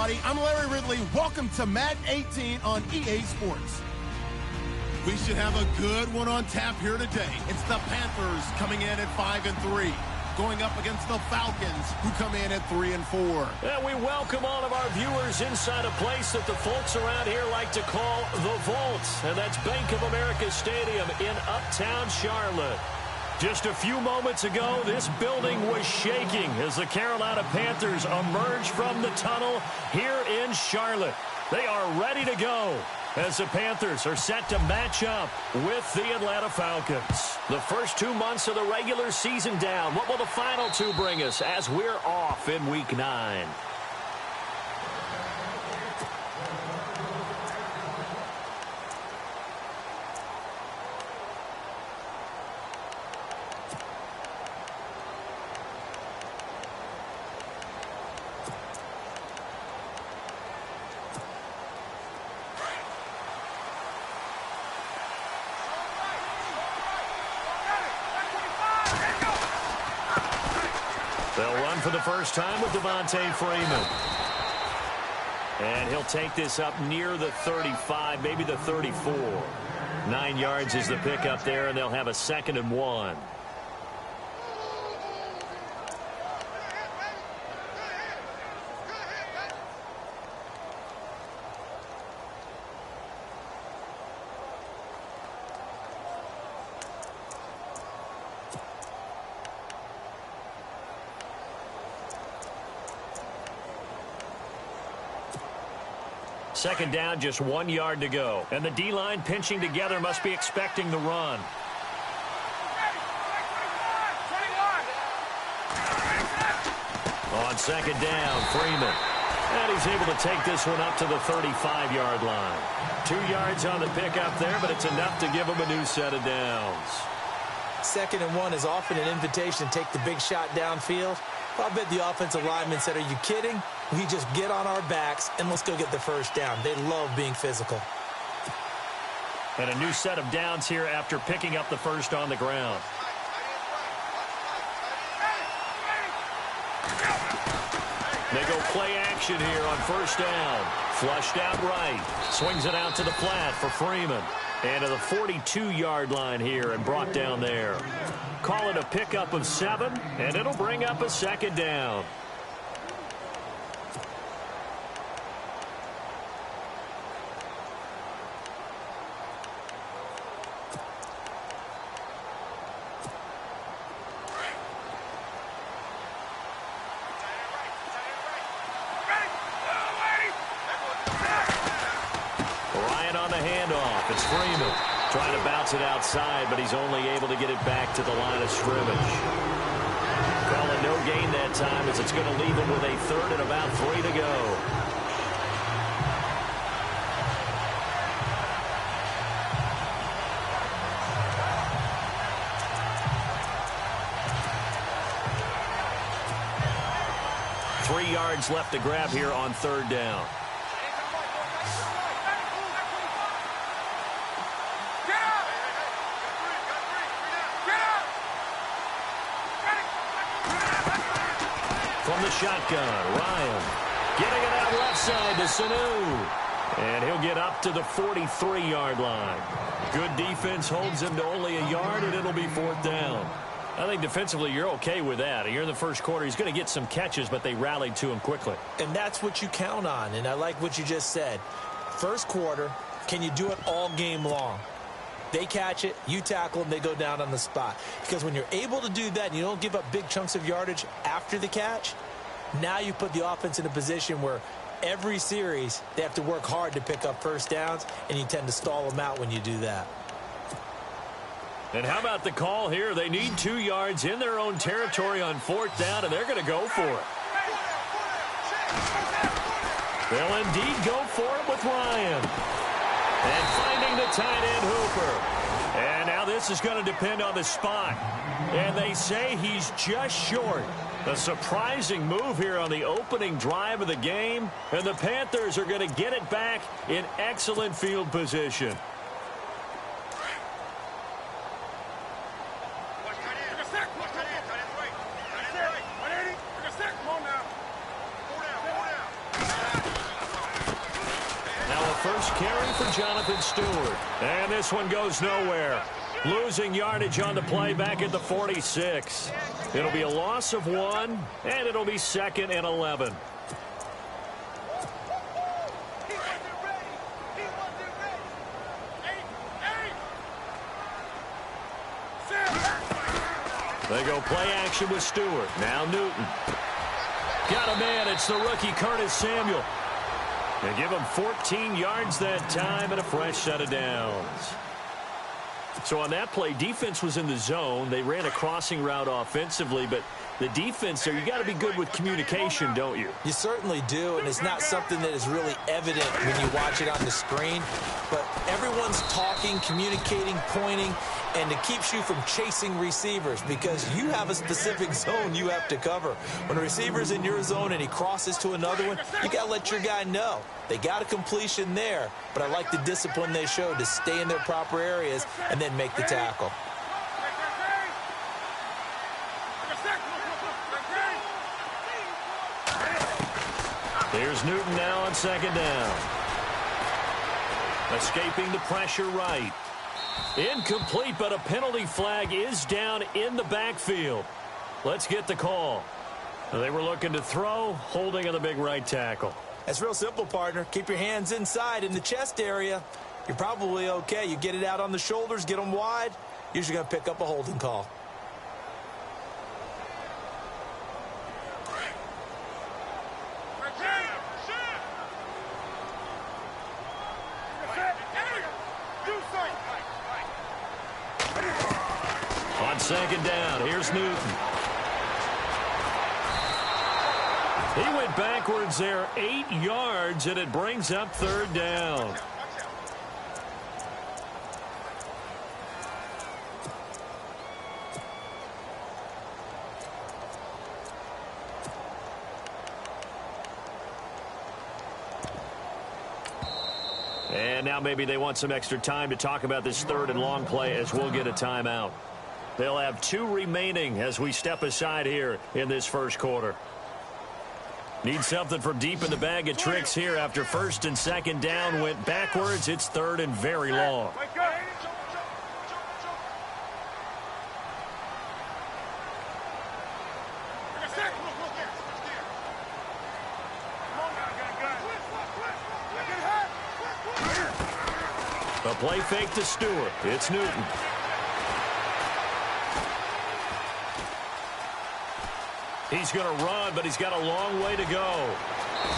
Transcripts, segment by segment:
everybody. I'm Larry Ridley. Welcome to Madden 18 on EA Sports. We should have a good one on tap here today. It's the Panthers coming in at 5-3, going up against the Falcons, who come in at 3-4. And we welcome all of our viewers inside a place that the folks around here like to call the Vault, and that's Bank of America Stadium in Uptown Charlotte. Just a few moments ago, this building was shaking as the Carolina Panthers emerged from the tunnel here in Charlotte. They are ready to go as the Panthers are set to match up with the Atlanta Falcons. The first 2 months of the regular season down. What will the final two bring us as we're off in Week 9? They'll run for the first time with Devontae Freeman. And he'll take this up near the 35, maybe the 34. 9 yards is the pickup there, and they'll have a 2nd and 1. Second down, just 1 yard to go. And the D-line pinching together must be expecting the run. On second down, Freeman. And he's able to take this one up to the 35-yard line. 2 yards on the pickup there, but it's enough to give him a new set of downs. 2nd and 1 is often an invitation to take the big shot downfield. I bet the offensive lineman said, are you kidding? We just get on our backs and let's go get the first down. They love being physical. And a new set of downs here after picking up the first on the ground. They go play action here on first down. Flushed out right. Swings it out to the flat for Freeman. And to the 42-yard line here and brought down there. Call it a pickup of 7, and it'll bring up a 2nd down. Ryan on the handoff. It's Freeman. Trying to bounce it outside, but he's only able to get it back to the line of scrimmage. Calling no gain that time as it's going to leave him with a 3rd and about 3 to go. Three yards left to grab here on 3rd down. From the shotgun, Ryan getting it out left side to Sanu. And he'll get up to the 43-yard line. Good defense holds him to only a yard, and it'll be 4th down. I think defensively you're okay with that. You're in the first quarter. He's going to get some catches, but they rallied to him quickly. And that's what you count on, and I like what you just said. First quarter, can you do it all game long? They catch it, you tackle them, they go down on the spot. Because when you're able to do that and you don't give up big chunks of yardage after the catch, now you put the offense in a position where every series they have to work hard to pick up first downs, and you tend to stall them out when you do that. And how about the call here? They need 2 yards in their own territory on 4th down, and they're going to go for it. They'll indeed go for it with Ryan. And finding the tight end Hooper. And now this is going to depend on the spot. And they say he's just short. A surprising move here on the opening drive of the game. And the Panthers are going to get it back in excellent field position. Jonathan Stewart. And this one goes nowhere. Losing yardage on the play back at the 46. It'll be a loss of 1, and it'll be 2nd and 11. They go play action with Stewart. Now Newton. Got a man. It's the rookie Curtis Samuel. They give him 14 yards that time and a fresh set of downs. So on that play, defense was in the zone. They ran a crossing route offensively, but the defense there, you got to be good with communication, don't you? You certainly do, and it's not something that is really evident when you watch it on the screen. But everyone's talking, communicating, pointing, and it keeps you from chasing receivers because you have a specific zone you have to cover. When a receiver's in your zone and he crosses to another one, you got to let your guy know. They got a completion there, but I like the discipline they showed to stay in their proper areas and then make the tackle. Here's Newton now on 2nd down. Escaping the pressure right. Incomplete, but a penalty flag is down in the backfield. Let's get the call. They were looking to throw, holding on the big right tackle. That's real simple, partner. Keep your hands inside in the chest area. You're probably okay. You get it out on the shoulders, get them wide. Usually going to pick up a holding call. On 2nd down, here's Newton. He went backwards there 8 yards, and it brings up 3rd down. And now maybe they want some extra time to talk about this 3rd and long play as we'll get a timeout. They'll have 2 remaining as we step aside here in this first quarter. Need something from deep in the bag of tricks here after 1st and 2nd down went backwards. It's 3rd and very long. A play fake to Stewart. It's Newton. He's going to run, but he's got a long way to go.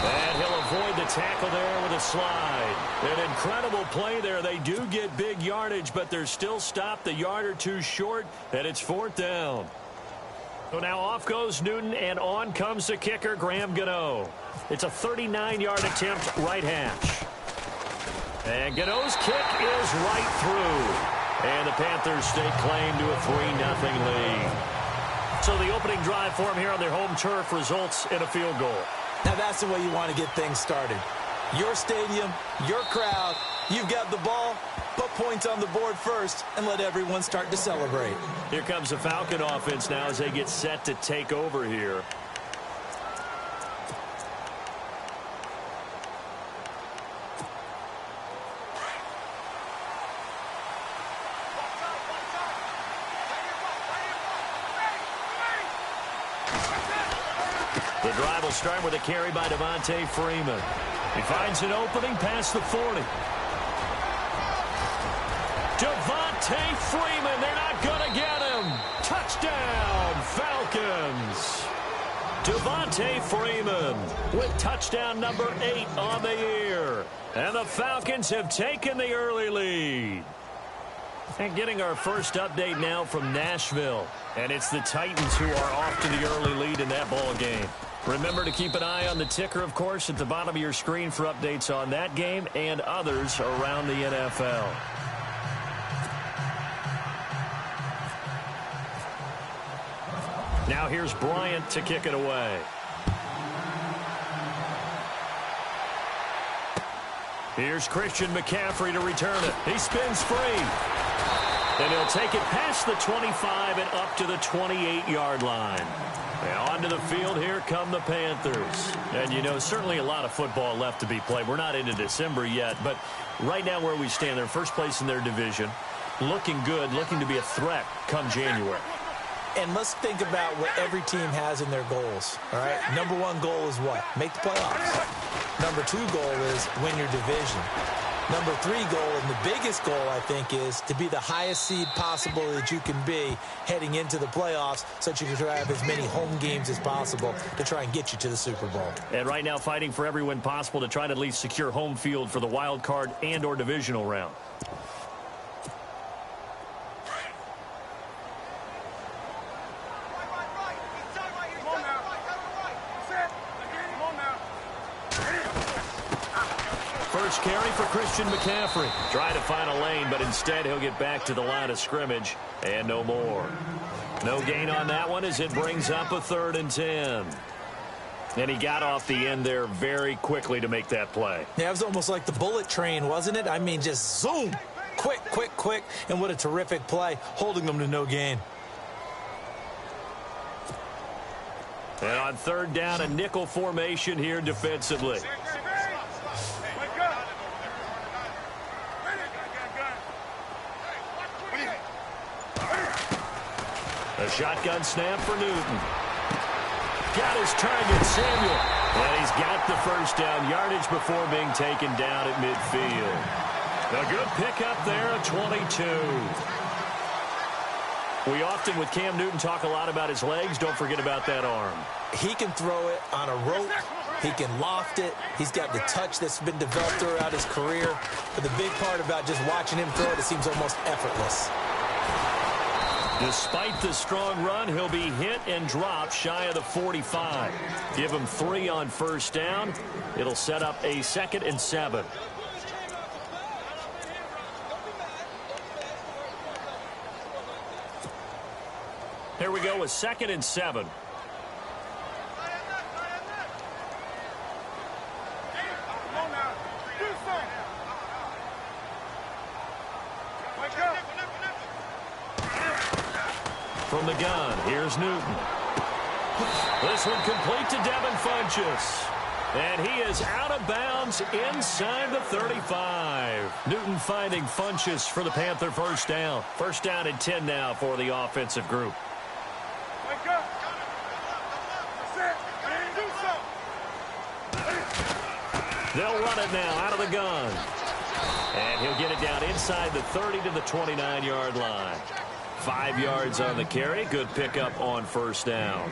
And he'll avoid the tackle there with a slide. An incredible play there. They do get big yardage, but they're still stopped a yard or 2 short, and it's 4th down. So now off goes Newton, and on comes the kicker, Graham Gano. It's a 39-yard attempt, right hash. And Gano's kick is right through. And the Panthers stake claim to a 3-0 lead. So the opening drive for them here on their home turf results in a field goal. Now that's the way you want to get things started. Your stadium, your crowd, you've got the ball, put points on the board first, and let everyone start to celebrate. Here comes the Falcon offense now as they get set to take over here. The drive will start with a carry by Devontae Freeman. He finds an opening past the 40. Devontae Freeman, they're not going to get him. Touchdown, Falcons. Devontae Freeman with touchdown number 8 on the year. And the Falcons have taken the early lead. And getting our first update now from Nashville. And it's the Titans who are off to the early lead in that ball game. Remember to keep an eye on the ticker, of course, at the bottom of your screen for updates on that game and others around the NFL. Now here's Bryant to kick it away. Here's Christian McCaffrey to return it. He spins free. And he'll take it past the 25 and up to the 28-yard line. And onto the field, here come the Panthers. And, you know, certainly a lot of football left to be played. We're not into December yet, but right now where we stand, they're first place in their division. Looking good, looking to be a threat come January. And let's think about what every team has in their goals, all right? Number one goal is what? Make the playoffs. Number two goal is win your division. Number three goal, and the biggest goal, I think, is to be the highest seed possible that you can be heading into the playoffs so that you can try to have as many home games as possible to try and get you to the Super Bowl. And right now fighting for every win possible to try to at least secure home field for the wild card and or divisional round. First carry for Christian McCaffrey. Try to find a lane, but instead he'll get back to the line of scrimmage and no more. No gain on that one as it brings up a 3rd and 10. And he got off the end there very quickly to make that play. Yeah, it was almost like the bullet train, wasn't it? I mean, just zoom. Quick, quick, quick. And what a terrific play, holding them to no gain. And on 3rd down, a nickel formation here defensively. A shotgun snap for Newton. Got his target, Samuel. And he's got the first down yardage before being taken down at midfield. A good pickup there at 22. We often, with Cam Newton, talk a lot about his legs. Don't forget about that arm. He can throw it on a rope. He can loft it. He's got the touch that's been developed throughout his career. But the big part about just watching him throw it, it seems almost effortless. Despite the strong run, he'll be hit and dropped shy of the 45. Give him 3 on first down. It'll set up a 2nd and 7. Here we go with 2nd and 7. From the gun, here's Newton. This one complete to Devin Funchess. And he is out of bounds inside the 35. Newton finding Funchess for the Panther first down. First down and 10 now for the offensive group. They'll run it now out of the gun. And he'll get it down inside the 30 to the 29-yard line. 5 yards on the carry. Good pickup on first down.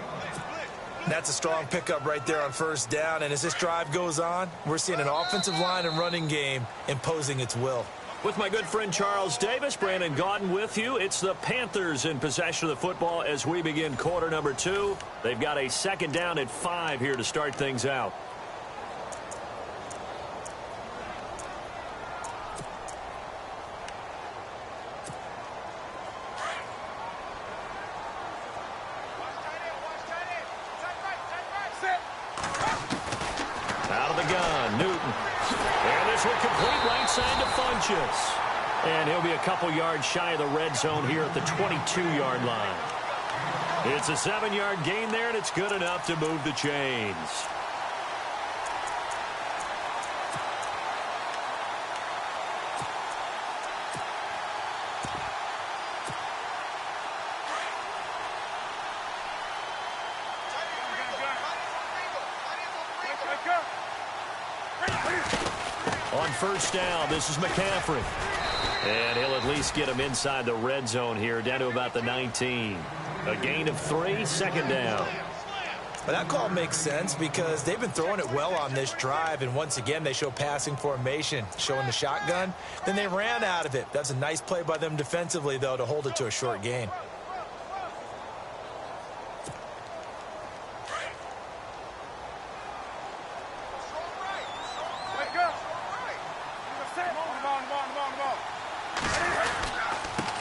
That's a strong pickup right there on first down. And as this drive goes on, we're seeing an offensive line and running game imposing its will. With my good friend Charles Davis, Brandon Gaudin with you. It's the Panthers in possession of the football as we begin quarter number 2. They've got a 2nd down at 5 here to start things out. And he'll be a couple yards shy of the red zone here at the 22-yard line. It's a 7-yard gain there, and it's good enough to move the chains. On first down, this is McCaffrey. And he'll at least get him inside the red zone here, down to about the 19. A gain of 3, 2nd down. Well, that call makes sense because they've been throwing it well on this drive, and once again they show passing formation, showing the shotgun. Then they ran out of it. That's a nice play by them defensively, though, to hold it to a short gain.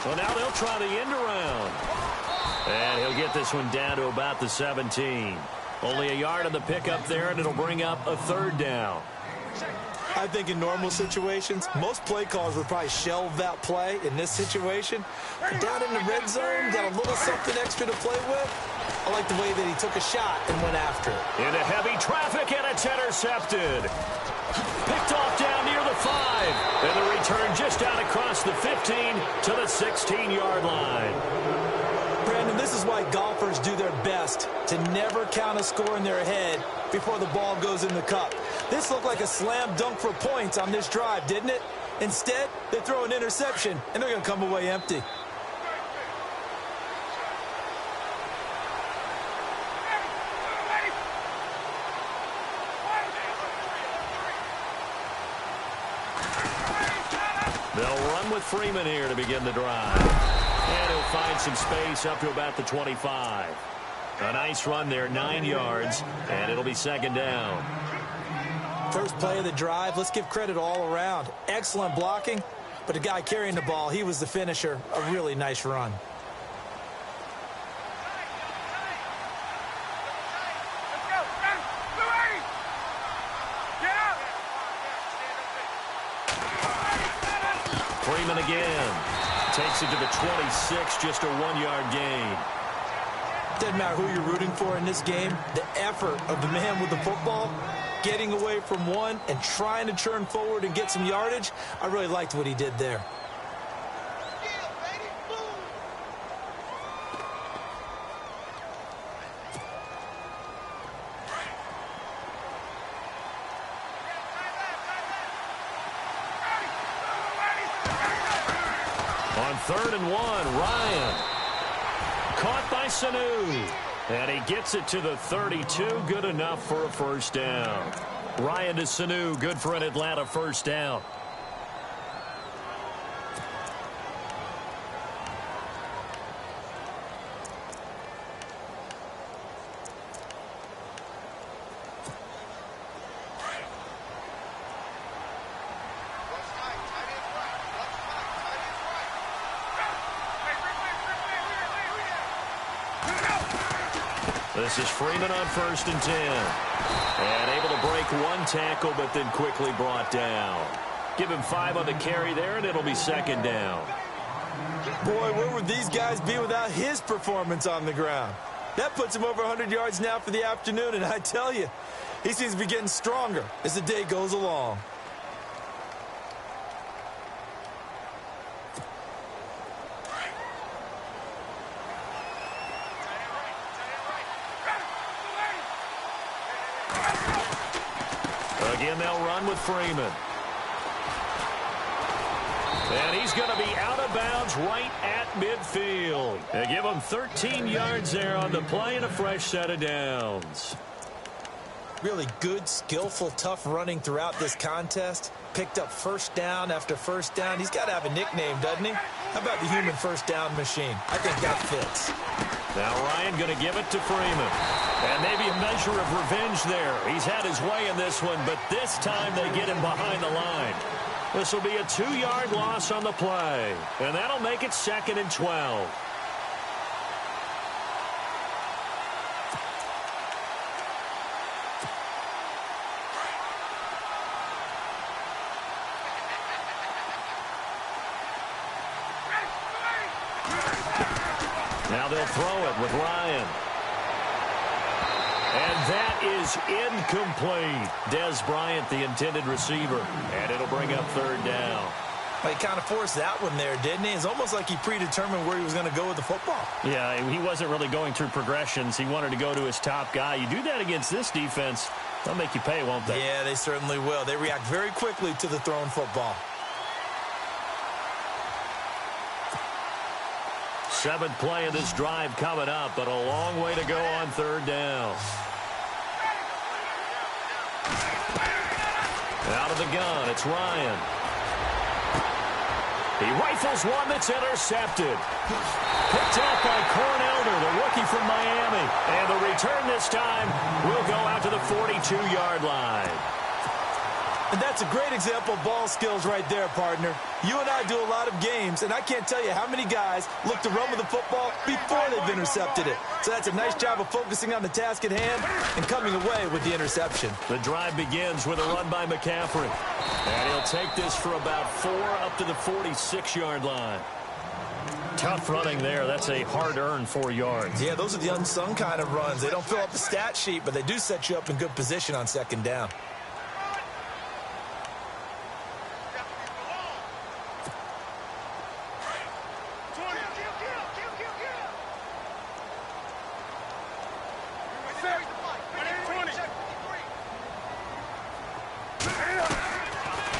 So now they'll try the end around. And he'll get this one down to about the 17. Only a yard on the pickup there, and it'll bring up a 3rd down. I think in normal situations, most play callers would probably shelve that play in this situation. But down in the red zone, got a little something extra to play with. I like the way that he took a shot and went after it. Into heavy traffic, and it's intercepted. Picked off down near the 5. And the return just out across the 15 to the 16-yard line. Brandon, this is why golfers do their best to never count a score in their head before the ball goes in the cup. This looked like a slam dunk for points on this drive, didn't it? Instead, they throw an interception, and they're going to come away empty. They'll run with Freeman here to begin the drive. And he'll find some space up to about the 25. A nice run there, 9 yards, and it'll be second down. First play of the drive, let's give credit all around. Excellent blocking, but the guy carrying the ball, he was the finisher. A really nice run. Freeman again. Takes it to the 26, just a 1-yard gain. Doesn't matter who you're rooting for in this game. The effort of the man with the football, getting away from one and trying to turn forward and get some yardage, I really liked what he did there. On 3rd and 1, Ryan. Caught by Sanu. And he gets it to the 32. Good enough for a first down. Ryan to Sanu. Good for an Atlanta first down. This is Freeman on 1st and 10. And able to break one tackle, but then quickly brought down. Give him 5 on the carry there, and it'll be second down. Boy, where would these guys be without his performance on the ground? That puts him over 100 yards now for the afternoon, and I tell you, he seems to be getting stronger as the day goes along. Again, they'll run with Freeman. And he's going to be out of bounds right at midfield. They give him 13 yards there on the play and a fresh set of downs. Really good, skillful, tough running throughout this contest. Picked up first down after first down. He's got to have a nickname, doesn't he? How about the human first down machine? I think that fits. Now Ryan going to give it to Freeman. And maybe a measure of revenge there. He's had his way in this one, but this time they get him behind the line. This will be a 2-yard loss on the play. And that'll make it 2nd and 12. Now they'll throw it with Ryan. And that is incomplete. Des Bryant, the intended receiver. And it'll bring up 3rd down. Well, he kind of forced that one there, didn't he? It's almost like he predetermined where he was going to go with the football. Yeah, he wasn't really going through progressions. He wanted to go to his top guy. You do that against this defense, they'll make you pay, won't they? Yeah, they certainly will. They react very quickly to the thrown football. 7th play of this drive coming up, but a long way to go on 3rd down. Out of the gun, it's Ryan. He rifles one that's intercepted. Picked out by Cornelder, the rookie from Miami. And the return this time will go out to the 42-yard line. And that's a great example of ball skills right there, partner. You and I do a lot of games, and I can't tell you how many guys look to run with the football before they've intercepted it. So that's a nice job of focusing on the task at hand and coming away with the interception. The drive begins with a run by McCaffrey. And he'll take this for about 4 up to the 46-yard line. Tough running there. That's a hard-earned 4 yards. Yeah, those are the unsung kind of runs. They don't fill up the stat sheet, but they do set you up in good position on second down.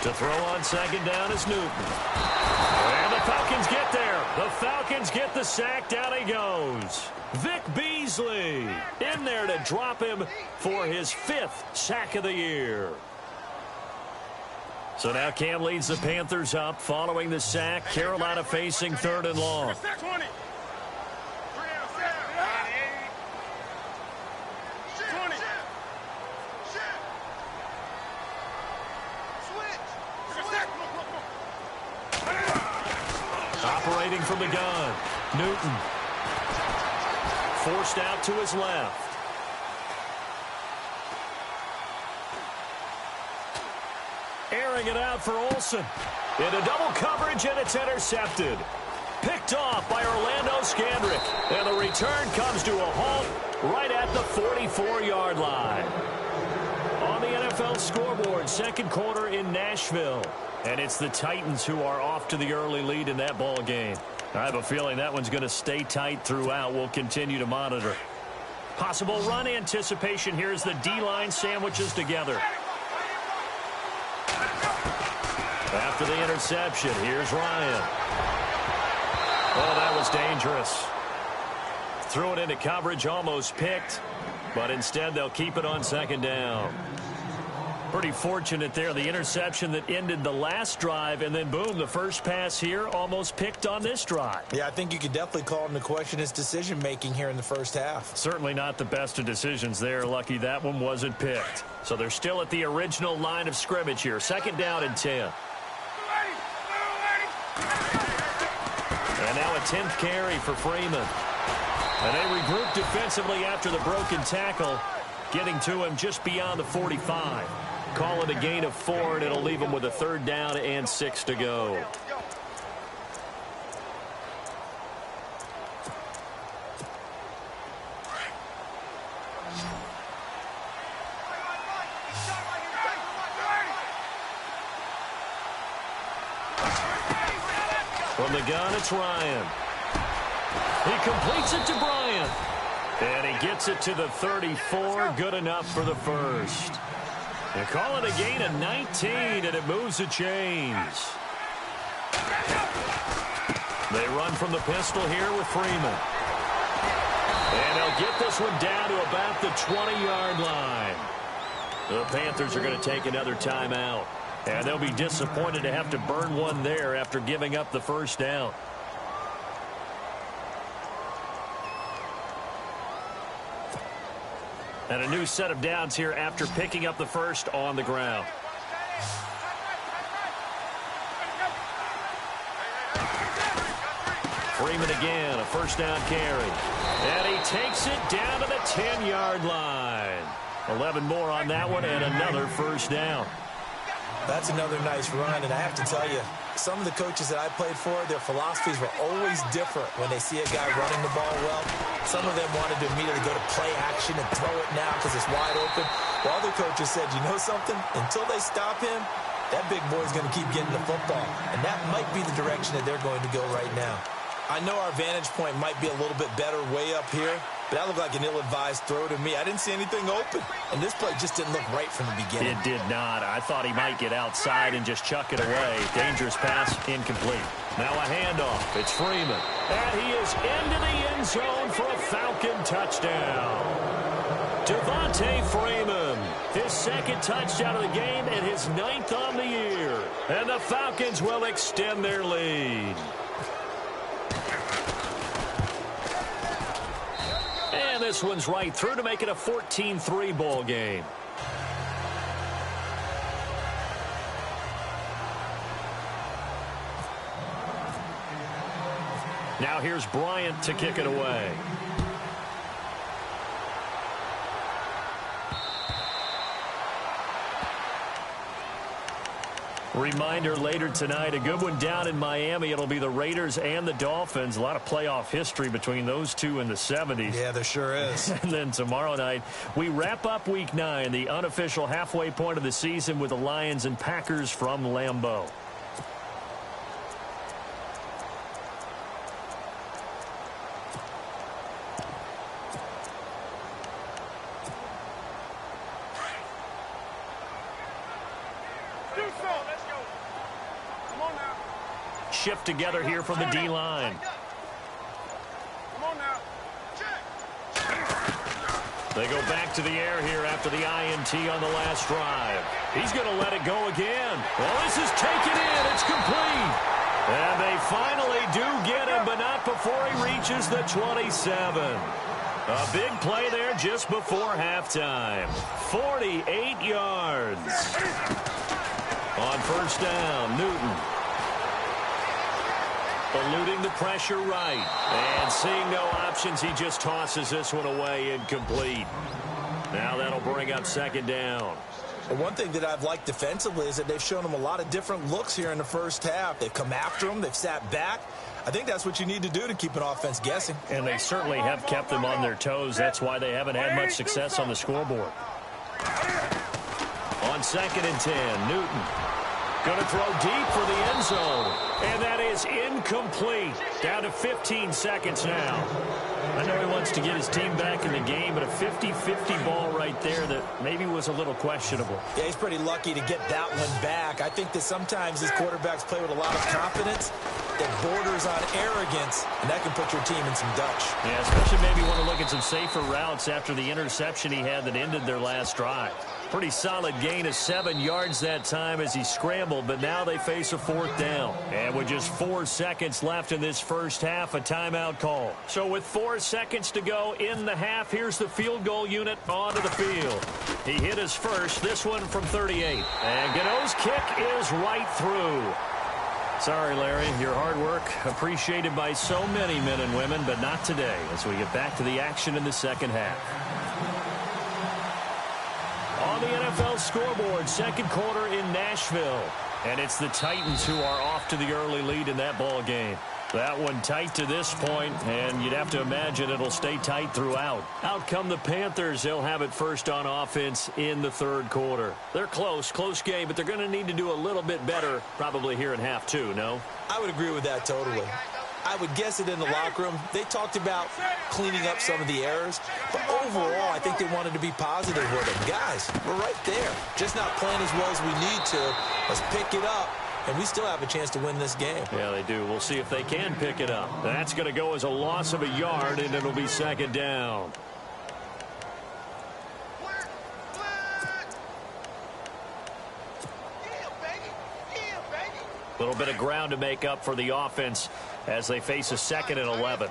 To throw on second down is Newton. And the Falcons get there. The Falcons get the sack. Down he goes. Vic Beasley in there to drop him for his 5th sack of the year. So now Cam leads the Panthers up following the sack. Carolina facing 3rd and long. Operating from the gun, Newton. Forced out to his left. Airing it out for Olsen. Into double coverage, and it's intercepted. Picked off by Orlando Scandrick. And the return comes to a halt right at the 44-yard line. On the NFL scoreboard, second quarter in Nashville. And it's the Titans who are off to the early lead in that ball game. I have a feeling that one's going to stay tight throughout. We'll continue to monitor. Possible run anticipation here as the D-line sandwiches together. After the interception, here's Ryan. Oh, that was dangerous. Threw it into coverage, almost picked. But instead, they'll keep it on second down. Pretty fortunate there, the interception that ended the last drive, and then boom, the first pass here almost picked on this drive. Yeah, I think you could definitely call into question his decision-making here in the first half. Certainly not the best of decisions there. Lucky that one wasn't picked. So they're still at the original line of scrimmage here. Second down and 10. And now a 10th carry for Freeman. And they regroup defensively after the broken tackle, getting to him just beyond the 45. Call it a gain of 4, and it'll leave him with a 3rd down and 6 to go. From the gun, it's Ryan. He completes it to Bryant. And he gets it to the 34. Good enough for the first. They call it a gain of 19, and it moves the chains. They run from the pistol here with Freeman. And they'll get this one down to about the 20-yard line. The Panthers are going to take another timeout. And they'll be disappointed to have to burn one there after giving up the first down. And a new set of downs here after picking up the first on the ground. Freeman again, a first down carry. And he takes it down to the 10-yard line. 11 more on that one and another first down. That's another nice run, and I have to tell you, some of the coaches that I played for, their philosophies were always different when they see a guy running the ball well. Some of them wanted to immediately go to play action and throw it now because it's wide open. While other coaches said, you know something? Until they stop him, that big boy's going to keep getting the football. And that might be the direction that they're going to go right now. I know our vantage point might be a little bit better way up here, but that looked like an ill-advised throw to me. I didn't see anything open, and this play just didn't look right from the beginning. It did not. I thought he might get outside and just chuck it away. Dangerous pass, incomplete. Now a handoff. It's Freeman. And he is into the end zone for a Falcon touchdown. Devontae Freeman, his 2nd touchdown of the game and his 9th on the year. And the Falcons will extend their lead. And this one's right through to make it a 14-3 ball game. Now here's Bryant to kick it away. Reminder later tonight, a good one down in Miami. It'll be the Raiders and the Dolphins. A lot of playoff history between those two in the 70s. Yeah, there sure is. And then tomorrow night, we wrap up Week 9, the unofficial halfway point of the season with the Lions and Packers from Lambeau. Shift together here from the D-line. They go back to the air here after the INT on the last drive. He's going to let it go again. Well, this is taken in. It's complete. And they finally do get him, but not before he reaches the 27. A big play there just before halftime. 48 yards. On first down, Newton. Eluding the pressure right. And seeing no options, he just tosses this one away incomplete. Now that'll bring up second down. Well, one thing that I've liked defensively is that they've shown him a lot of different looks here in the first half. They've come after him. They've sat back. I think that's what you need to do to keep an offense guessing. And they certainly have kept them on their toes. That's why they haven't had much success on the scoreboard. On 2nd and 10, Newton. Going to throw deep for the end zone. And that is incomplete. Down to 15 seconds now. I know he wants to get his team back in the game, but a 50-50 ball right there that maybe was a little questionable. Yeah, he's pretty lucky to get that one back. I think that sometimes these quarterbacks play with a lot of confidence that borders on arrogance, and that can put your team in some Dutch. Yeah, especially maybe want to look at some safer routes after the interception he had that ended their last drive. Pretty solid gain of 7 yards that time as he scrambled, but now they face a 4th down. And with just 4 seconds left in this first half, a timeout call. So with 4 seconds to go in the half, here's the field goal unit onto the field. He hit his first, this one from 38. And Gano's kick is right through. Sorry, Larry, your hard work appreciated by so many men and women, but not today as we get back to the action in the second half. On the NFL scoreboard, second quarter in Nashville. And it's the Titans who are off to the early lead in that ball game. That one tight to this point, and you'd have to imagine it'll stay tight throughout. Out come the Panthers. They'll have it first on offense in the third quarter. They're close game, but they're going to need to do a little bit better probably here in half two, no? I would agree with that totally. I would guess it in the locker room. They talked about cleaning up some of the errors, but overall, I think they wanted to be positive with them. Guys, we're right there. Just not playing as well as we need to. Let's pick it up, and we still have a chance to win this game. Yeah, they do. We'll see if they can pick it up. That's going to go as a loss of a yard, and it'll be second down. A little bit of ground to make up for the offense as they face a 2nd and 11.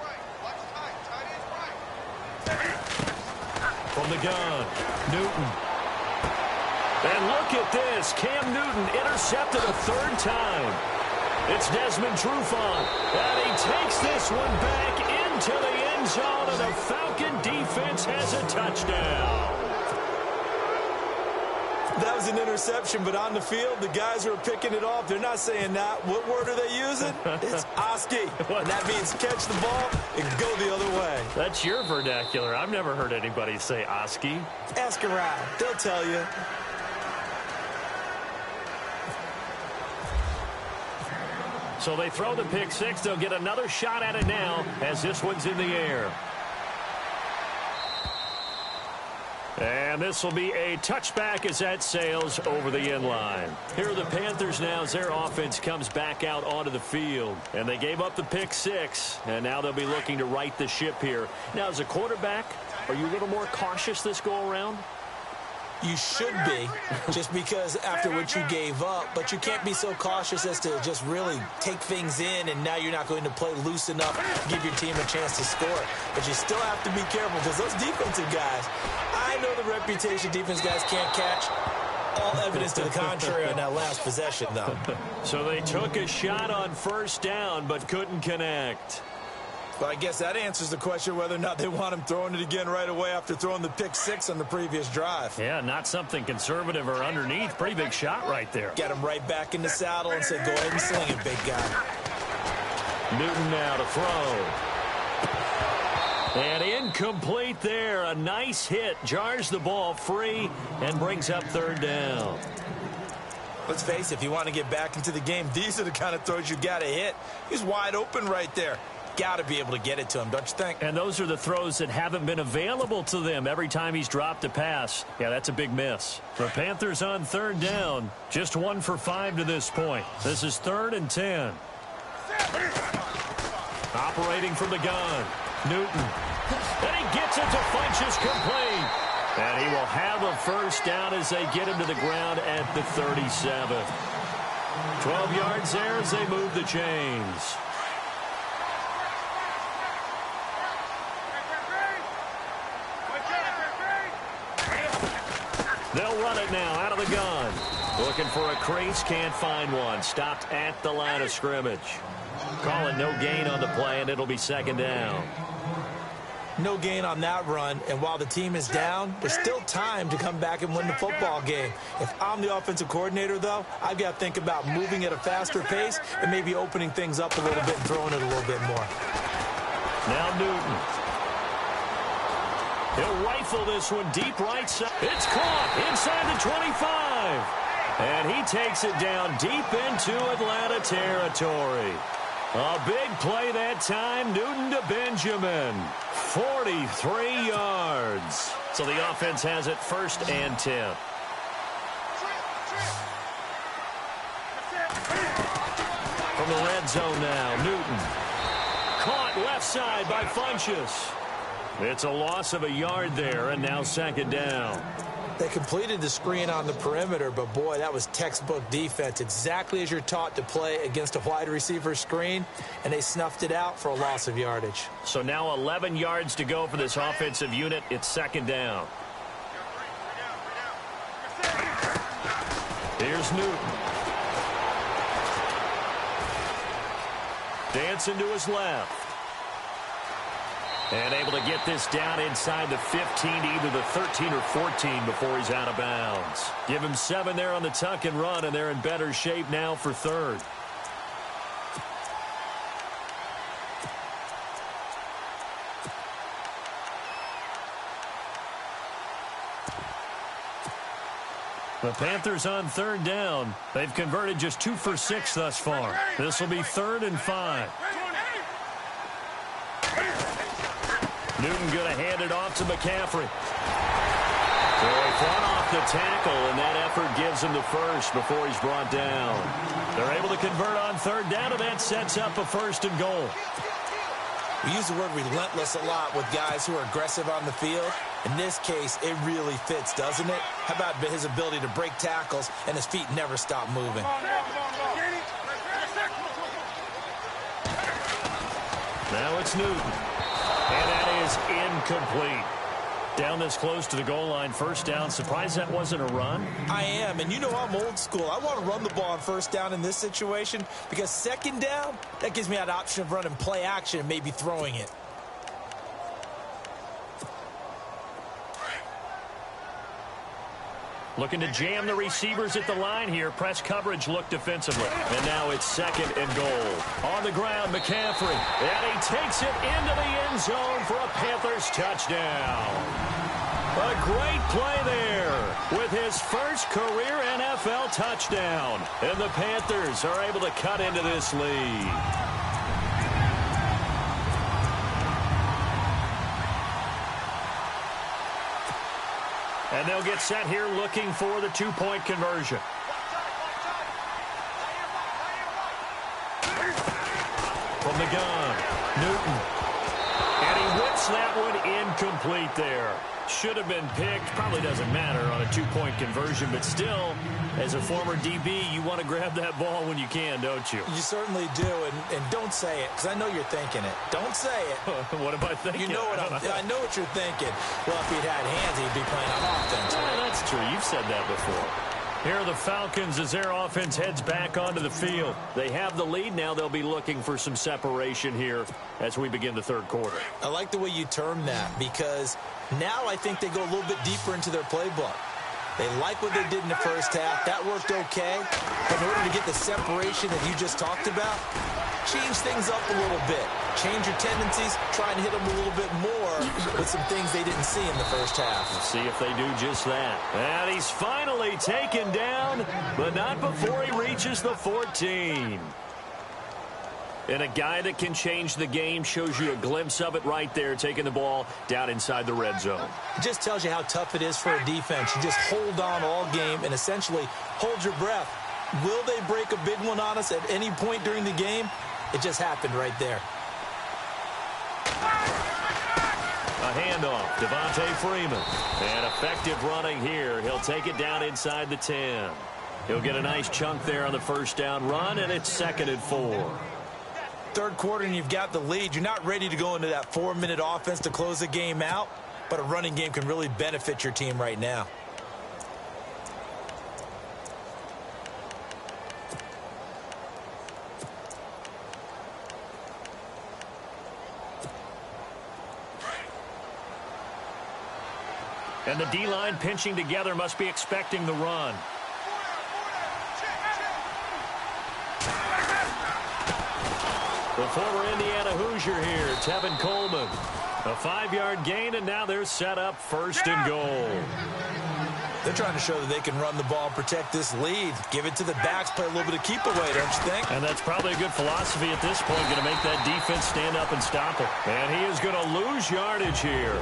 From the gun, Newton. And look at this. Cam Newton intercepted a 3rd time. It's Desmond Trufant. And he takes this one back into the end zone, and the Falcon defense has a touchdown. That was an interception, but on the field, the guys who are picking it off, they're not saying that. What word are they using? It's Oski. And that means catch the ball and go the other way. That's your vernacular. I've never heard anybody say Oski. Ask around. They'll tell you. So they throw the pick six. They'll get another shot at it now as this one's in the air. And this will be a touchback as that sails over the end line. Here are the Panthers now as their offense comes back out onto the field. And they gave up the pick six, and now they'll be looking to right the ship here. Now, as a quarterback, are you a little more cautious this go-around? You should be, just because after what you gave up, but you can't be so cautious as to just really take things in, and now you're not going to play loose enough to give your team a chance to score. But you still have to be careful because those defensive guys, I know the reputation defense guys can't catch. All evidence to the contrary on that last possession, though. So they took a shot on first down, but couldn't connect. Well, I guess that answers the question whether or not they want him throwing it again right away after throwing the pick six on the previous drive. Yeah, not something conservative or underneath. Pretty big shot right there. Get him right back in the saddle and say, go ahead and sling it, big guy. Newton now to throw. And incomplete there. A nice hit. Jars the ball free and brings up third down. Let's face it, if you want to get back into the game, these are the kind of throws you got to hit. He's wide open right there. Got to be able to get it to him, don't you think? And those are the throws that haven't been available to them every time he's dropped a pass. Yeah, that's a big miss. The Panthers on third down. Just 1 for 5 to this point. This is 3rd and 10. Operating from the gun. Newton. And he gets it to Funchess complete. And he will have a first down as they get him to the ground at the 37. 12 yards there as they move the chains. They'll run it now out of the gun. Looking for a crease, can't find one. Stopped at the line of scrimmage. Calling no gain on the play, and it'll be 2nd down. No gain on that run, and while the team is down, there's still time to come back and win the football game. If I'm the offensive coordinator, though, I've got to think about moving at a faster pace and maybe opening things up a little bit and throwing it a little bit more. Now Newton. He'll rifle this one deep right side. It's caught inside the 25. And he takes it down deep into Atlanta territory. A big play that time. Newton to Benjamin. 43 yards. So the offense has it 1st and 10. From the red zone now, Newton. Caught left side by Funchess. It's a loss of a yard there, and now 2nd down. They completed the screen on the perimeter, but boy, that was textbook defense. Exactly as you're taught to play against a wide receiver screen, and they snuffed it out for a loss of yardage. So now 11 yards to go for this offensive unit. It's 2nd down. Here's Newton. Dancing to his left. And able to get this down inside the 15, either the 13 or 14 before he's out of bounds. Give him 7 there on the tuck and run, and they're in better shape now for 3rd. The Panthers on 3rd down. They've converted just 2 for 6 thus far. This will be 3rd and 5. Newton going to hand it off to McCaffrey. So he fought off the tackle, and that effort gives him the first before he's brought down. They're able to convert on 3rd down, and that sets up a 1st and goal. We use the word relentless a lot with guys who are aggressive on the field. In this case, it really fits, doesn't it? How about his ability to break tackles and his feet never stop moving? Now it's Newton. And that is incomplete. Down this close to the goal line, 1st down. Surprised that wasn't a run? I am, and you know I'm old school. I want to run the ball on 1st down in this situation because 2nd down, that gives me that option of running play action and maybe throwing it. Looking to jam the receivers at the line here. Press coverage look defensively. And now it's 2nd and goal. On the ground, McCaffrey. And he takes it into the end zone for a Panthers touchdown. A great play there with his first career NFL touchdown. And the Panthers are able to cut into this lead. And they'll get set here looking for the 2-point conversion. From the gun, Newton. And he whips that one incomplete there. Should have been picked. Probably doesn't matter on a 2-point conversion, but still, as a former DB, you want to grab that ball when you can, don't you? You certainly do, and don't say it, because I know you're thinking it. Don't say it. What am I thinking? You know what I know what you're thinking. Well, if he'd had hands, he'd be playing on offense. Well, that's true. You've said that before. Here are the Falcons as their offense heads back onto the field. They have the lead. Now they'll be looking for some separation here as we begin the third quarter. I like the way you term that because now I think they go a little bit deeper into their playbook. They like what they did in the first half. That worked okay. But in order to get the separation that you just talked about, change things up a little bit. Change your tendencies. Try and hit them a little bit more with some things they didn't see in the first half. Let's see if they do just that. And he's finally taken down, but not before he reaches the 14. And a guy that can change the game shows you a glimpse of it right there, taking the ball down inside the red zone. It just tells you how tough it is for a defense. You just hold on all game and essentially hold your breath. Will they break a big one on us at any point during the game? It just happened right there. A handoff, Devontae Freeman. And effective running here. He'll take it down inside the 10. He'll get a nice chunk there on the first down run, and it's 2nd and 4. Third quarter and you've got the lead. You're not ready to go into that 4-minute offense to close the game out, but a running game can really benefit your team right now. And the D-line pinching together must be expecting the run. The former Indiana Hoosier here, Tevin Coleman. A 5-yard gain, and now they're set up 1st and goal. They're trying to show that they can run the ball, protect this lead, give it to the backs, play a little bit of keep away, don't you think? And that's probably a good philosophy at this point, going to make that defense stand up and stop it. And he is going to lose yardage here.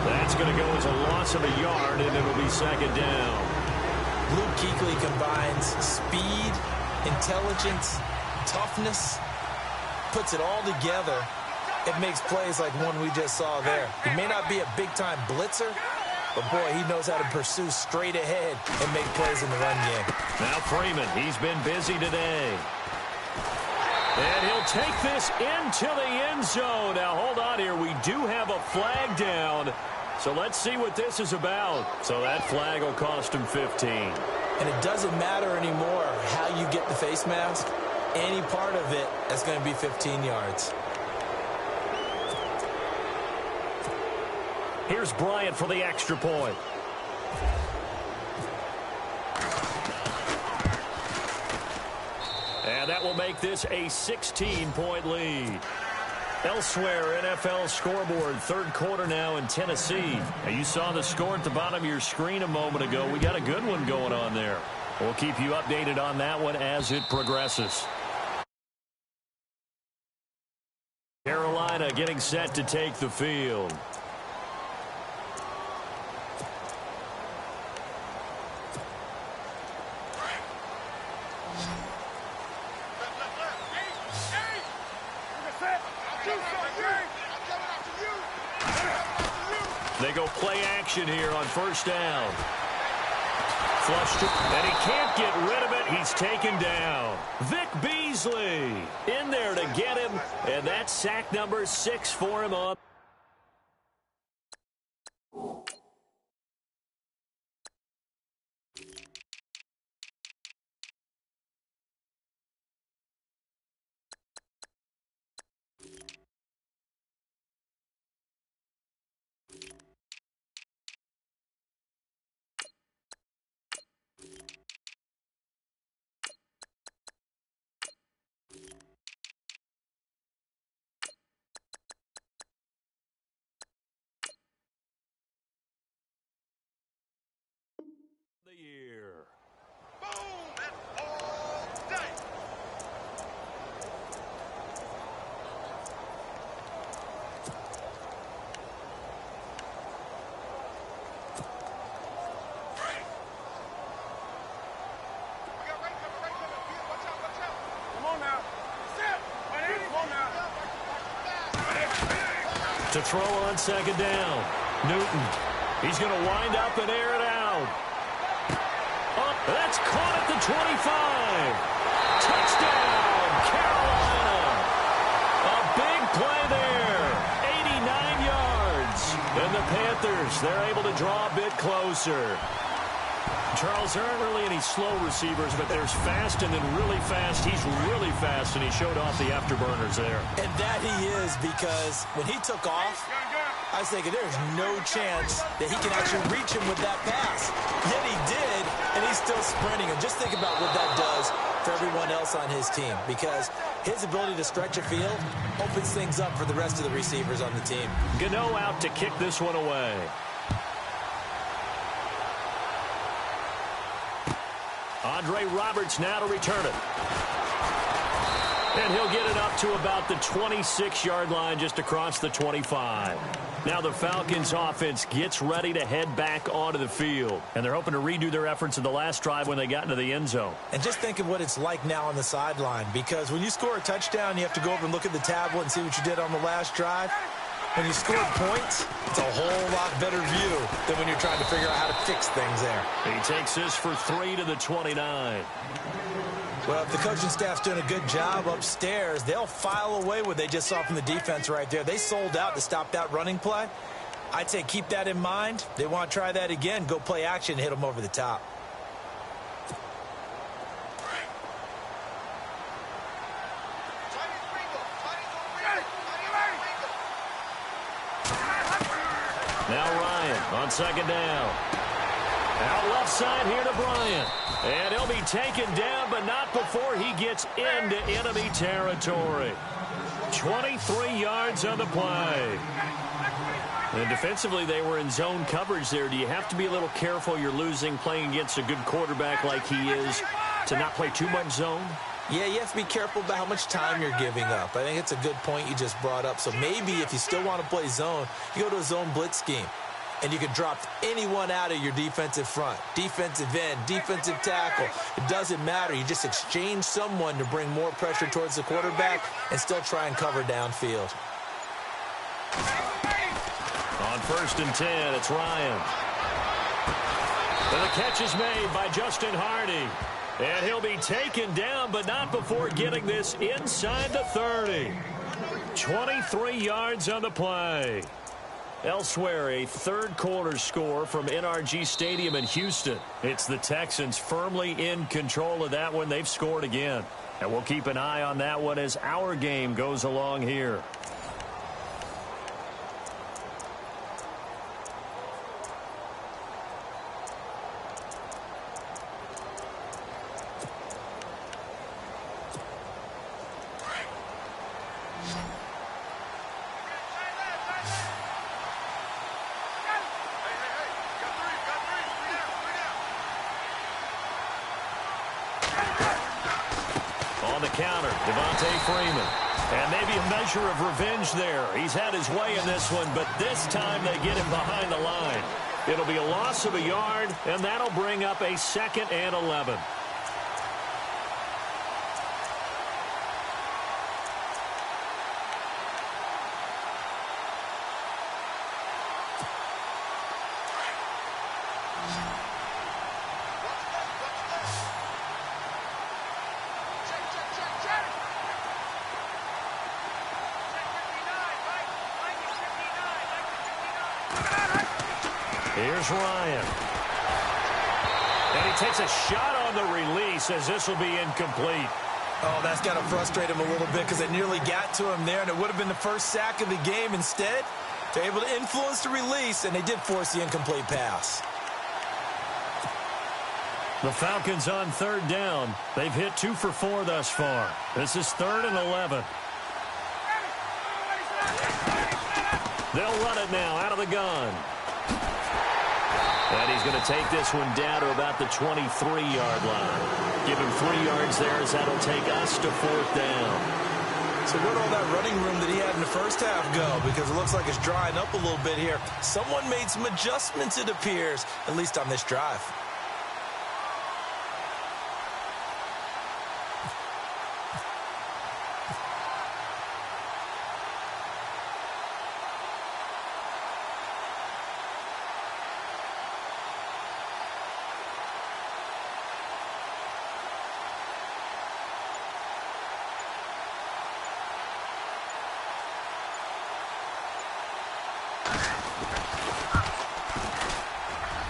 That's going to go as a loss of a yard, and it'll be 2nd down. Luke Kuechly combines speed, intelligence, toughness, puts it all together. It makes plays like one we just saw there. He may not be a big-time blitzer, but, boy, he knows how to pursue straight ahead and make plays in the run game. Now Freeman, he's been busy today. And he'll take this into the end zone. Now, hold on here. We do have a flag down. So let's see what this is about. So that flag will cost him 15. And it doesn't matter anymore how you get the face mask. Any part of it is going to be 15 yards. Here's Bryant for the extra point. And that will make this a 16-point lead. Elsewhere, NFL scoreboard, third quarter now in Tennessee. Now, you saw the score at the bottom of your screen a moment ago. We got a good one going on there. We'll keep you updated on that one as it progresses. Carolina getting set to take the field. They go play action here on 1st down. Flushed it, and he can't get rid of it. He's taken down. Vic Beasley in there to get him, and that's sack number 6 for him on. Year. Boom! That's all day. We got right cover. Watch out. Come on now. Sit. Come on now. To throw on 2nd down. Newton. He's going to wind up and air it out. That's caught at the 25. Touchdown, Carolina. A big play there. 89 yards. And the Panthers, they're able to draw a bit closer. Charles, there aren't really any slow receivers, but there's fast and then really fast. He's really fast, and he showed off the afterburners there. And that he is, because when he took off, I was thinking there's no chance that he can actually reach him with that pass. Yet he did, and he's still sprinting. And just think about what that does for everyone else on his team, because his ability to stretch a field opens things up for the rest of the receivers on the team. Gano out to kick this one away. Andre Roberts now to return it. And he'll get it up to about the 26-yard line, just across the 25. Now the Falcons offense gets ready to head back onto the field. And they're hoping to redo their efforts in the last drive when they got into the end zone. And just think of what it's like now on the sideline, because when you score a touchdown, you have to go over and look at the tablet and see what you did on the last drive. When you scored points, it's a whole lot better view than when you're trying to figure out how to fix things there. He takes this for 3 to the 29. Well, if the coaching staff's doing a good job upstairs, they'll file away what they just saw from the defense right there. They sold out to stop that running play. I'd say keep that in mind. They want to try that again. Go play action, hit them over the top. Now Ryan on second down. Out left side here to Bryant. And he'll be taken down, but not before he gets into enemy territory. 23 yards on the play. And defensively, they were in zone coverage there. Do you have to be a little careful you're losing playing against a good quarterback like he is to not play too much zone? Yeah, you have to be careful about how much time you're giving up. I think it's a good point you just brought up. So maybe if you still want to play zone, you go to a zone blitz scheme. And you can drop anyone out of your defensive front, defensive end, defensive tackle. It doesn't matter. You just exchange someone to bring more pressure towards the quarterback and still try and cover downfield. On 1st and 10, it's Ryan. And the catch is made by Justin Hardy. And he'll be taken down, but not before getting this inside the 30. 23 yards on the play. Elsewhere, a third-quarter score from NRG Stadium in Houston. It's the Texans firmly in control of that one. They've scored again. And we'll keep an eye on that one as our game goes along here. And maybe a measure of revenge there. He's had his way in this one, but this time they get him behind the line. It'll be a loss of a yard, and that'll bring up a 2nd and 11. Here's Ryan. And he takes a shot on the release as this will be incomplete. Oh, that's got to frustrate him a little bit because it nearly got to him there, and it would have been the first sack of the game. Instead, they're able to influence the release, and they did force the incomplete pass. The Falcons on 3rd down. They've hit 2 for 4 thus far. This is 3rd and 11. They'll run it now out of the gun. And he's going to take this one down to about the 23-yard line. Give him 3 yards there as that'll take us to 4th down. So where'd all that running room that he had in the first half go? Because it looks like it's drying up a little bit here. Someone made some adjustments, it appears, at least on this drive.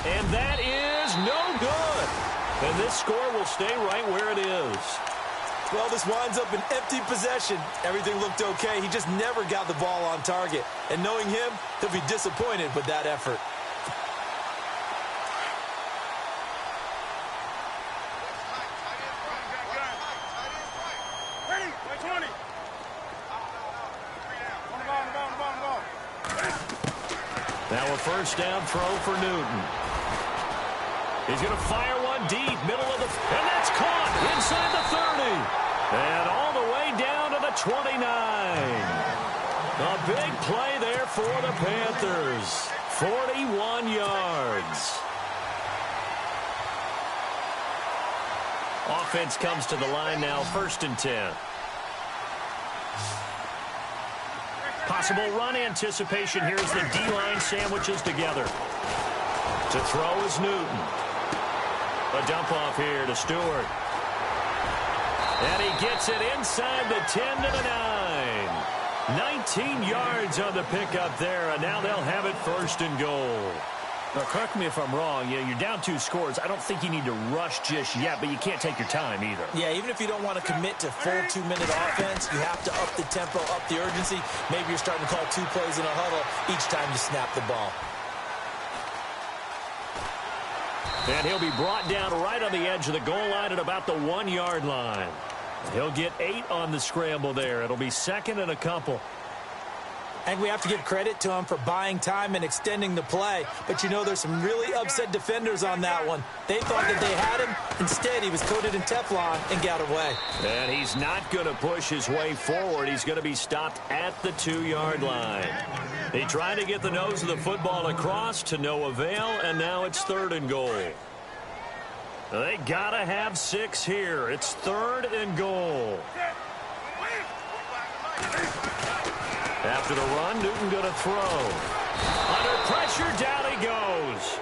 And that is no good. And this score will stay right where it is. Well, this winds up an empty possession. Everything looked okay. He just never got the ball on target. And knowing him, he'll be disappointed with that effort. Now a first down throw for Newton. He's going to fire one deep, middle of the... And that's caught inside the 30. And all the way down to the 29. A big play there for the Panthers. 41 yards. Offense comes to the line now, 1st and 10. Possible run anticipation here as the D-line sandwiches together. To throw is Newton. A dump off here to Stewart. And he gets it inside the 10 to the 9. 19 yards on the pickup there, and now they'll have it 1st and goal. Now, correct me if I'm wrong. Yeah, you're down 2 scores. I don't think you need to rush just yet, but you can't take your time either. Yeah, even if you don't want to commit to full 2-minute offense, you have to up the tempo, up the urgency. Maybe you're starting to call 2 plays in a huddle each time you snap the ball. And he'll be brought down right on the edge of the goal line at about the 1-yard line. He'll get 8 on the scramble there. It'll be 2nd and a couple. And we have to give credit to him for buying time and extending the play. But, you know, there's some really upset defenders on that one. They thought that they had him. Instead, he was coated in Teflon and got away. And he's not going to push his way forward. He's going to be stopped at the 2-yard line. He tried to get the nose of the football across to no avail, and now it's 3rd and goal. They got to have 6 here. It's 3rd and goal. After the run, Newton going to throw. Under pressure, down he goes.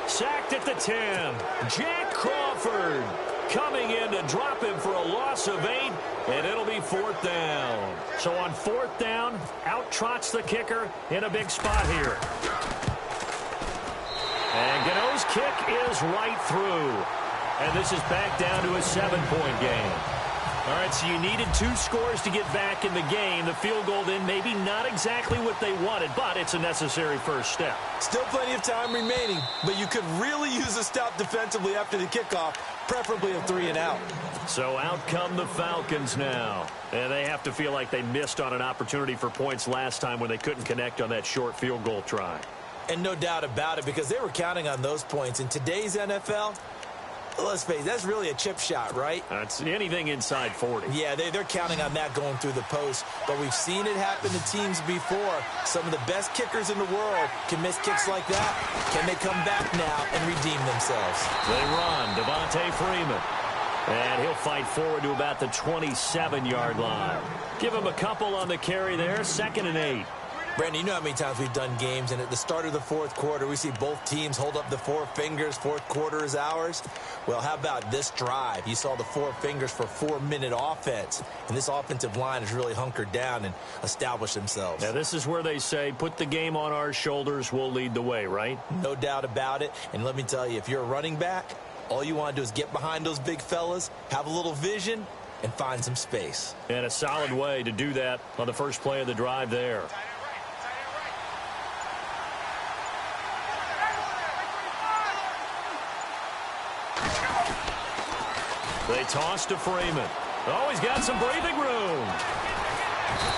Sacked at the 10. Jack Crawford coming in to drop him for a loss of 8, and it'll be 4th down. So on 4th down, out trots the kicker in a big spot here. And Gano's kick is right through. And this is back down to a 7-point game. All right, so you needed 2 scores to get back in the game. The field goal then maybe not exactly what they wanted, but it's a necessary first step. Still plenty of time remaining, but you could really use a stop defensively after the kickoff, preferably a 3 and out. So out come the Falcons now. And they have to feel like they missed on an opportunity for points last time when they couldn't connect on that short field goal try. And no doubt about it, because they were counting on those points. In today's NFL, let's face it, that's really a chip shot, right? That's anything inside 40. Yeah, they're counting on that going through the post. But we've seen it happen to teams before. Some of the best kickers in the world can miss kicks like that. Can they come back now and redeem themselves? They run. Devontae Freeman. And he'll fight forward to about the 27-yard line. Give him a couple on the carry there. 2nd and 8. Brandon, you know how many times we've done games, and at the start of the 4th quarter, we see both teams hold up the 4 fingers. 4th quarter is ours. Well, how about this drive? You saw the 4 fingers for 4-minute offense, and this offensive line has really hunkered down and established themselves. Now, this is where they say, put the game on our shoulders, we'll lead the way, right? No doubt about it, and let me tell you, if you're a running back, all you want to do is get behind those big fellas, have a little vision, and find some space. And a solid way to do that on the first play of the drive there. They toss to Freeman. Oh, he's got some breathing room.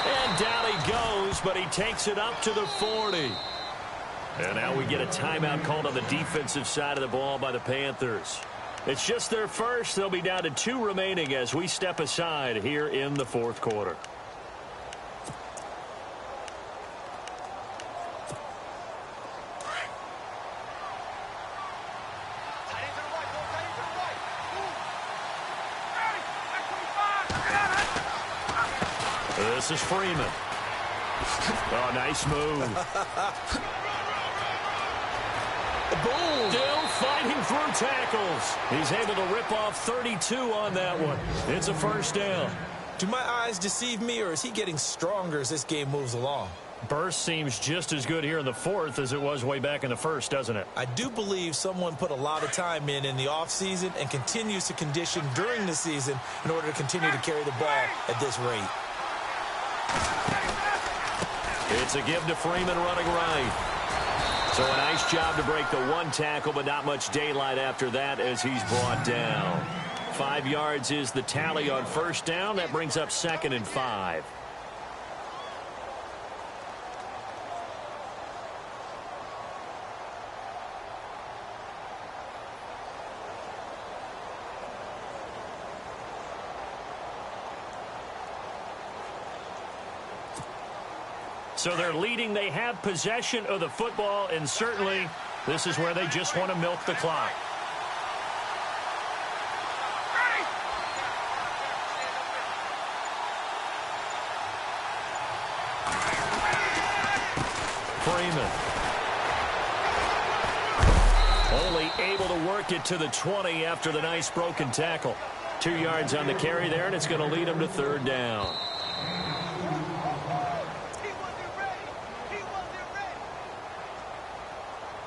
And down he goes, but he takes it up to the 40. And now we get a timeout called on the defensive side of the ball by the Panthers. It's just their first. They'll be down to 2 remaining as we step aside here in the 4th quarter. This is Freeman. Oh, nice move. Boom! Still fighting through tackles. He's able to rip off 32 on that one. It's a first down. Do my eyes deceive me, or is he getting stronger as this game moves along? Burst seems just as good here in the fourth as it was way back in the first, doesn't it? I do believe someone put a lot of time in the offseason and continues to condition during the season in order to continue to carry the ball at this rate. It's a give to Freeman running right. So a nice job to break the one tackle, but not much daylight after that as he's brought down. 5 yards is the tally on first down. That brings up 2nd and 5. So they're leading. They have possession of the football, and certainly this is where they just want to milk the clock. Freeman. Only able to work it to the 20 after the nice broken tackle. 2 yards on the carry there, and it's going to lead them to 3rd down.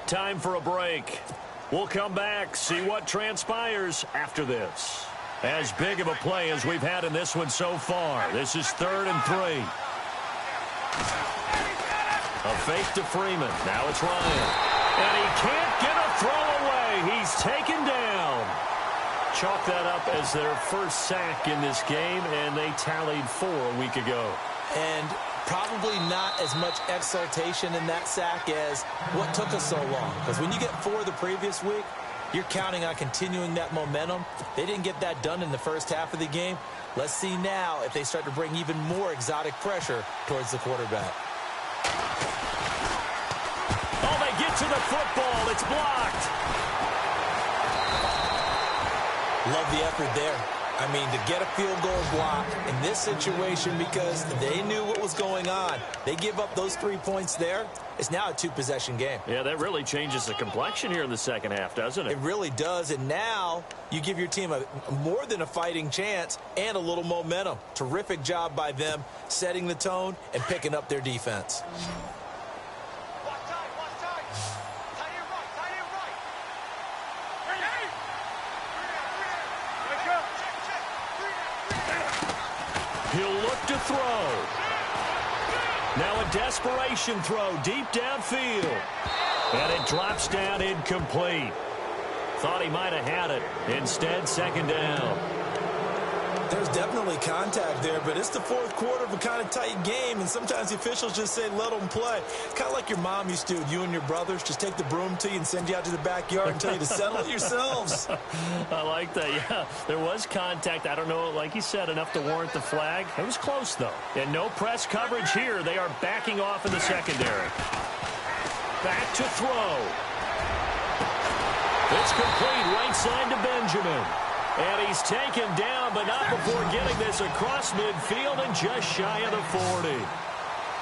Time for a break. We'll come back, see what transpires after this. As big of a play as we've had in this one so far. This is 3rd and 3. A fake to Freeman. Now it's Ryan. And he can't get a throw away. He's taken down. Chalk that up as their first sack in this game, and they tallied 4 a week ago. And probably not as much exultation in that sack as what took us so long. Because when you get 4 the previous week, you're counting on continuing that momentum. They didn't get that done in the first half of the game. Let's see now if they start to bring even more exotic pressure towards the quarterback. Oh, they get to the football. It's blocked. Love the effort there. I mean, to get a field goal block in this situation because they knew what was going on. They give up those 3 points there. It's now a 2-possession game. Yeah, that really changes the complexion here in the second half, doesn't it? It really does. And now you give your team a more than a fighting chance and a little momentum. Terrific job by them setting the tone and picking up their defense. He'll look to throw. Now a desperation throw deep downfield. And it drops down incomplete. Thought he might have had it. Instead, 2nd down. There's definitely contact there, but it's the fourth quarter of a kind of tight game, and sometimes the officials just say, let them play. It's kind of like your mom used to with you and your brothers. Just take the broom to you and send you out to the backyard and tell you to settle it yourselves. I like that, yeah. There was contact. I don't know, like you said, enough to warrant the flag. It was close, though. And no press coverage here. They are backing off in the secondary. Back to throw. It's complete right side to Benjamin. And he's taken down, but not before getting this across midfield and just shy of the 40.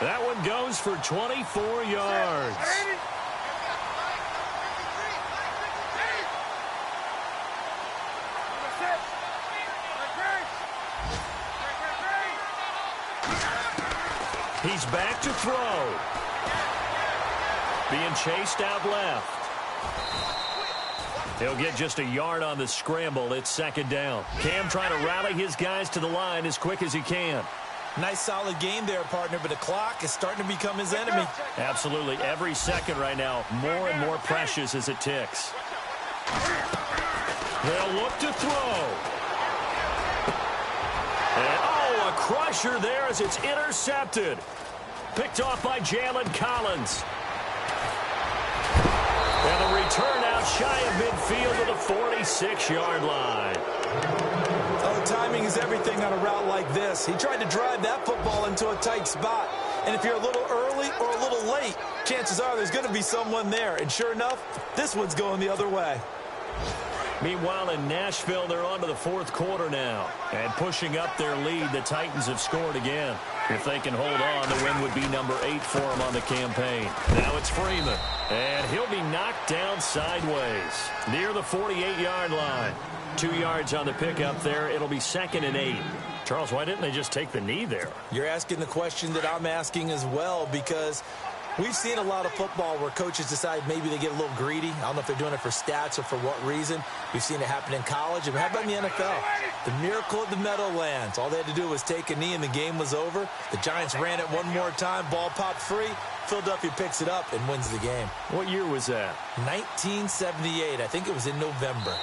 That one goes for 24 yards. He's back to throw. Being chased out left. He'll get just a yard on the scramble. It's 2nd down. Cam trying to rally his guys to the line as quick as he can. Nice solid game there, partner, but the clock is starting to become his enemy. Absolutely. Every second right now, more and more precious as it ticks. They'll look to throw. And, oh, a crusher there as it's intercepted. Picked off by Jalen Collins. And the return out shy of midfield to the 46-yard line. Oh, timing is everything on a route like this. He tried to drive that football into a tight spot. And if you're a little early or a little late, chances are there's going to be someone there. And sure enough, this one's going the other way. Meanwhile, in Nashville, they're on to the fourth quarter now. And pushing up their lead, the Titans have scored again. If they can hold on, the win would be number 8 for them on the campaign. Now it's Freeman. And he'll be knocked down sideways near the 48-yard line. 2 yards on the pickup there. It'll be 2nd and 8. Charles, why didn't they just take the knee there? You're asking the question that I'm asking as well, because we've seen a lot of football where coaches decide maybe they get a little greedy. I don't know if they're doing it for stats or for what reason. We've seen it happen in college. And how about in the NFL? The miracle of the Meadowlands. All they had to do was take a knee and the game was over. The Giants ran it one more time. Ball popped free. Philadelphia picks it up and wins the game. What year was that? 1978. I think it was in November.